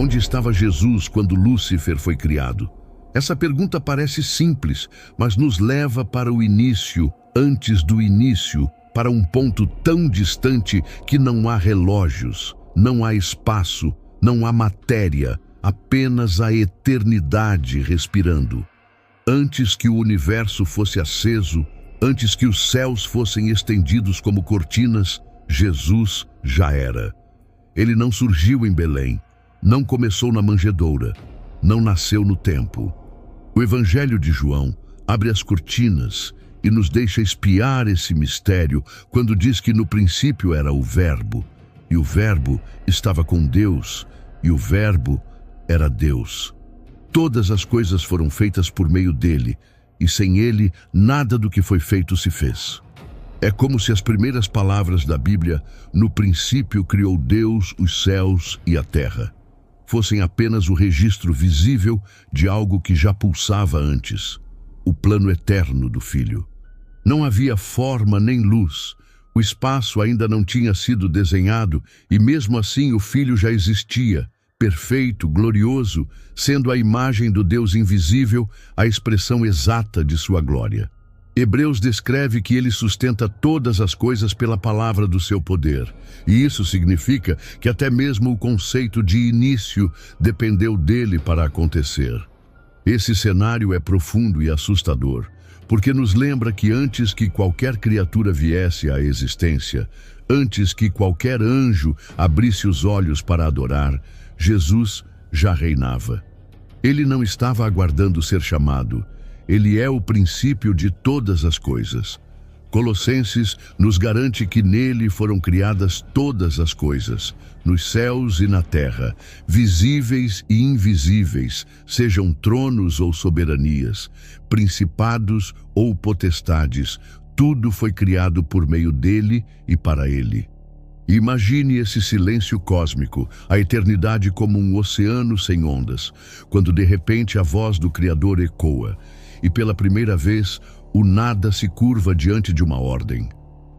Onde estava Jesus quando Lúcifer foi criado? Essa pergunta parece simples, mas nos leva para o início, antes do início, para um ponto tão distante que não há relógios, não há espaço, não há matéria, apenas a eternidade respirando. Antes que o universo fosse aceso, antes que os céus fossem estendidos como cortinas, Jesus já era. Ele não surgiu em Belém, não começou na manjedoura, não nasceu no templo. O Evangelho de João abre as cortinas e nos deixa espiar esse mistério quando diz que no princípio era o Verbo, e o Verbo estava com Deus, e o Verbo era Deus. Todas as coisas foram feitas por meio dele, e sem ele nada do que foi feito se fez. É como se as primeiras palavras da Bíblia, no princípio criou Deus os céus e a terra, fossem apenas o registro visível de algo que já pulsava antes, o plano eterno do Filho. Não havia forma nem luz, o espaço ainda não tinha sido desenhado e mesmo assim o Filho já existia, perfeito, glorioso, sendo a imagem do Deus invisível, a expressão exata de sua glória. Hebreus descreve que ele sustenta todas as coisas pela palavra do seu poder. E isso significa que até mesmo o conceito de início dependeu dele para acontecer. Esse cenário é profundo e assustador, porque nos lembra que antes que qualquer criatura viesse à existência, antes que qualquer anjo abrisse os olhos para adorar, Jesus já reinava. Ele não estava aguardando ser chamado. Ele é o princípio de todas as coisas. Colossenses nos garante que nele foram criadas todas as coisas, nos céus e na terra, visíveis e invisíveis, sejam tronos ou soberanias, principados ou potestades, tudo foi criado por meio dele e para ele. Imagine esse silêncio cósmico, a eternidade como um oceano sem ondas, quando de repente a voz do Criador ecoa, e pela primeira vez o nada se curva diante de uma ordem.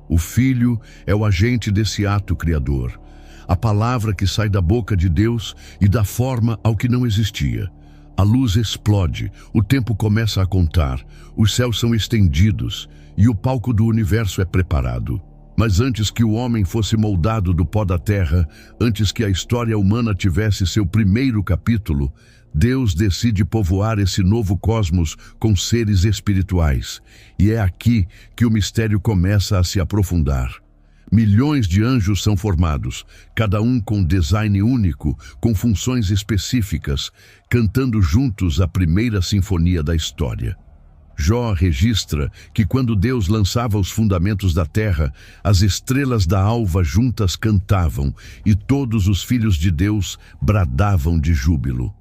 O Filho é o agente desse ato criador, a palavra que sai da boca de Deus e dá forma ao que não existia. A luz explode, o tempo começa a contar, os céus são estendidos e o palco do universo é preparado. Mas antes que o homem fosse moldado do pó da terra, antes que a história humana tivesse seu primeiro capítulo, Deus decide povoar esse novo cosmos com seres espirituais. E é aqui que o mistério começa a se aprofundar. Milhões de anjos são formados, cada um com design único, com funções específicas, cantando juntos a primeira sinfonia da história. Jó registra que quando Deus lançava os fundamentos da terra, as estrelas da alva juntas cantavam e todos os filhos de Deus bradavam de júbilo.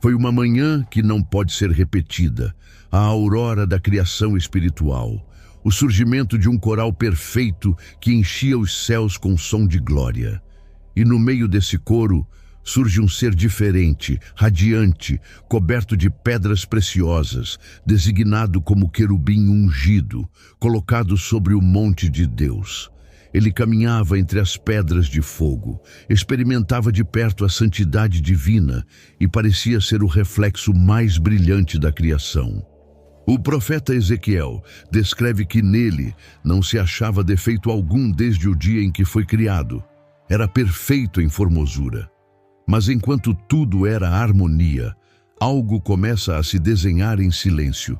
Foi uma manhã que não pode ser repetida, a aurora da criação espiritual, o surgimento de um coral perfeito que enchia os céus com som de glória. E no meio desse coro, surge um ser diferente, radiante, coberto de pedras preciosas, designado como querubim ungido, colocado sobre o monte de Deus. Ele caminhava entre as pedras de fogo, experimentava de perto a santidade divina e parecia ser o reflexo mais brilhante da criação. O profeta Ezequiel descreve que nele não se achava defeito algum desde o dia em que foi criado. Era perfeito em formosura. Mas enquanto tudo era harmonia, algo começa a se desenhar em silêncio.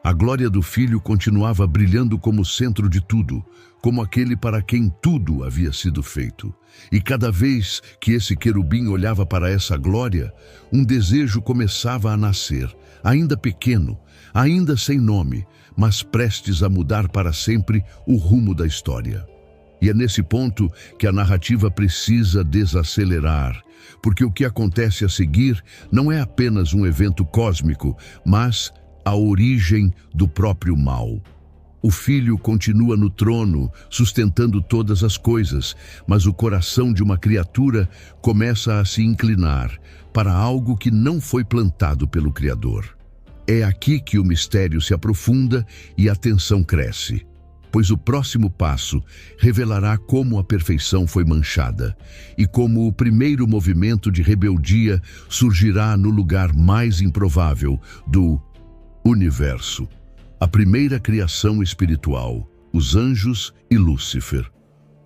A glória do Filho continuava brilhando como centro de tudo, como aquele para quem tudo havia sido feito. E cada vez que esse querubim olhava para essa glória, um desejo começava a nascer, ainda pequeno, ainda sem nome, mas prestes a mudar para sempre o rumo da história. E é nesse ponto que a narrativa precisa desacelerar, porque o que acontece a seguir não é apenas um evento cósmico, mas a origem do próprio mal. O Filho continua no trono, sustentando todas as coisas, mas o coração de uma criatura começa a se inclinar para algo que não foi plantado pelo Criador. É aqui que o mistério se aprofunda e a tensão cresce, pois o próximo passo revelará como a perfeição foi manchada e como o primeiro movimento de rebeldia surgirá no lugar mais improvável do universo. A primeira criação espiritual, os anjos e Lúcifer.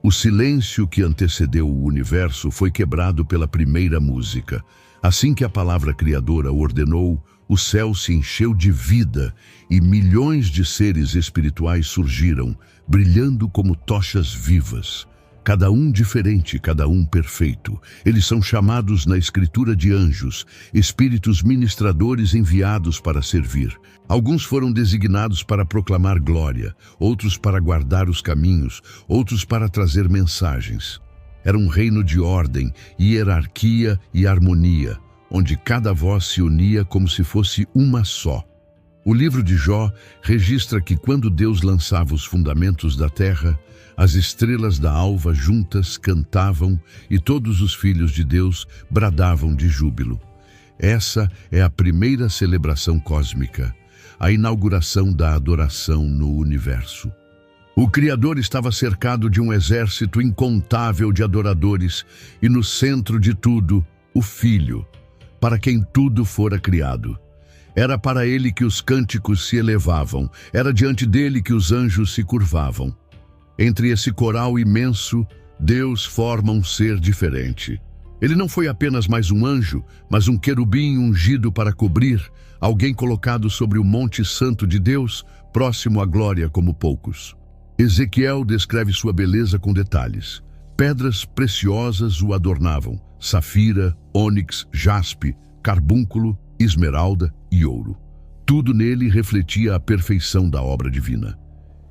O silêncio que antecedeu o universo foi quebrado pela primeira música. Assim que a palavra criadora ordenou, o céu se encheu de vida e milhões de seres espirituais surgiram, brilhando como tochas vivas. Cada um diferente, cada um perfeito. Eles são chamados na Escritura de anjos, espíritos ministradores enviados para servir. Alguns foram designados para proclamar glória, outros para guardar os caminhos, outros para trazer mensagens. Era um reino de ordem, hierarquia e harmonia, onde cada voz se unia como se fosse uma só. O livro de Jó registra que quando Deus lançava os fundamentos da terra, as estrelas da alva juntas cantavam e todos os filhos de Deus bradavam de júbilo. Essa é a primeira celebração cósmica, a inauguração da adoração no universo. O Criador estava cercado de um exército incontável de adoradores e no centro de tudo, o Filho, para quem tudo fora criado. Era para ele que os cânticos se elevavam, era diante dele que os anjos se curvavam. Entre esse coral imenso, Deus forma um ser diferente. Ele não foi apenas mais um anjo, mas um querubim ungido para cobrir, alguém colocado sobre o Monte Santo de Deus, próximo à glória como poucos. Ezequiel descreve sua beleza com detalhes. Pedras preciosas o adornavam, safira, ônix, jaspe, carbúnculo, esmeralda e ouro. Tudo nele refletia a perfeição da obra divina.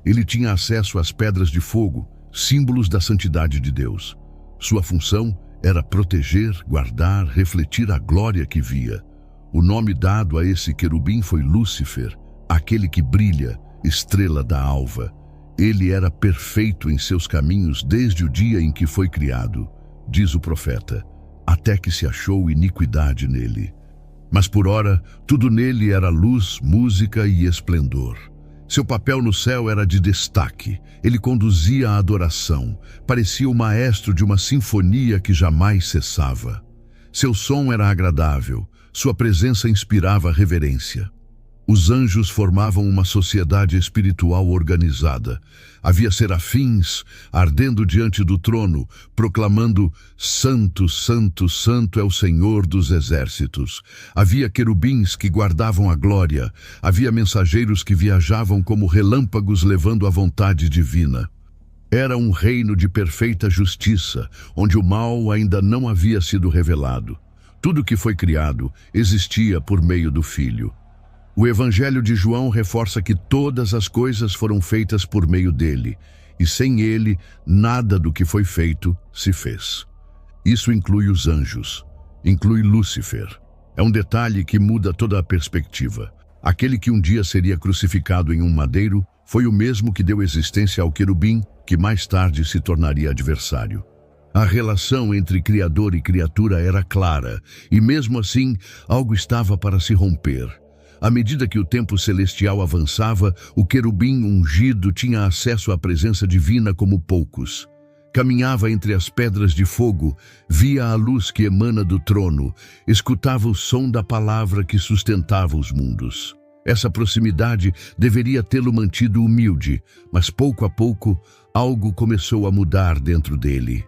Ele tinha acesso às pedras de fogo, símbolos da santidade de Deus. Sua função era proteger, guardar, refletir a glória que via. O nome dado a esse querubim foi Lúcifer, aquele que brilha, estrela da alva. Ele era perfeito em seus caminhos desde o dia em que foi criado, diz o profeta, até que se achou iniquidade nele. Mas por ora, tudo nele era luz, música e esplendor. Seu papel no céu era de destaque. Ele conduzia a adoração, parecia o maestro de uma sinfonia que jamais cessava. Seu som era agradável, sua presença inspirava reverência. Os anjos formavam uma sociedade espiritual organizada. Havia serafins ardendo diante do trono, proclamando Santo, Santo, Santo é o Senhor dos exércitos. Havia querubins que guardavam a glória. Havia mensageiros que viajavam como relâmpagos levando a vontade divina. Era um reino de perfeita justiça, onde o mal ainda não havia sido revelado. Tudo que foi criado existia por meio do Filho. O Evangelho de João reforça que todas as coisas foram feitas por meio dele, e sem ele, nada do que foi feito se fez. Isso inclui os anjos, inclui Lúcifer. É um detalhe que muda toda a perspectiva. Aquele que um dia seria crucificado em um madeiro foi o mesmo que deu existência ao querubim, que mais tarde se tornaria adversário. A relação entre Criador e criatura era clara, e mesmo assim, algo estava para se romper. À medida que o tempo celestial avançava, o querubim ungido tinha acesso à presença divina como poucos. Caminhava entre as pedras de fogo, via a luz que emana do trono, escutava o som da palavra que sustentava os mundos. Essa proximidade deveria tê-lo mantido humilde, mas pouco a pouco, algo começou a mudar dentro dele.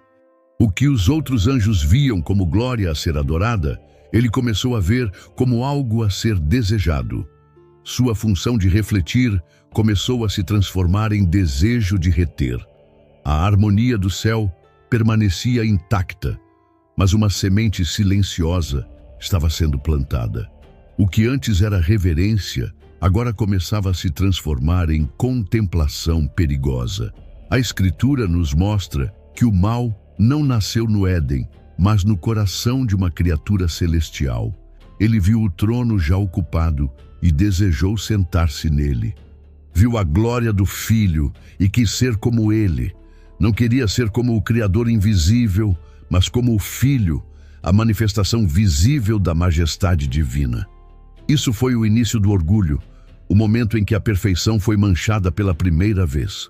O que os outros anjos viam como glória a ser adorada, ele começou a ver como algo a ser desejado. Sua função de refletir começou a se transformar em desejo de reter. A harmonia do céu permanecia intacta, mas uma semente silenciosa estava sendo plantada. O que antes era reverência, agora começava a se transformar em contemplação perigosa. A Escritura nos mostra que o mal não nasceu no Éden, mas no coração de uma criatura celestial. Ele viu o trono já ocupado e desejou sentar-se nele. Viu a glória do Filho e quis ser como ele. Não queria ser como o Criador invisível, mas como o Filho, a manifestação visível da majestade divina. Isso foi o início do orgulho, o momento em que a perfeição foi manchada pela primeira vez.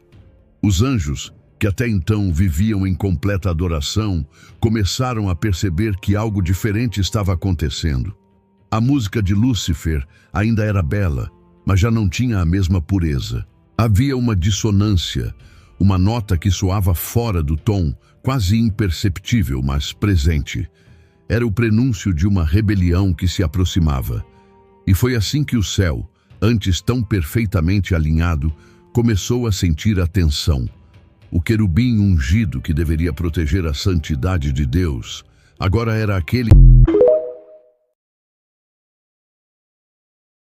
Os anjos, que até então viviam em completa adoração, começaram a perceber que algo diferente estava acontecendo. A música de Lúcifer ainda era bela, mas já não tinha a mesma pureza. Havia uma dissonância, uma nota que soava fora do tom, quase imperceptível, mas presente. Era o prenúncio de uma rebelião que se aproximava. E foi assim que o céu, antes tão perfeitamente alinhado, começou a sentir a tensão. O querubim ungido que deveria proteger a santidade de Deus, agora era aquele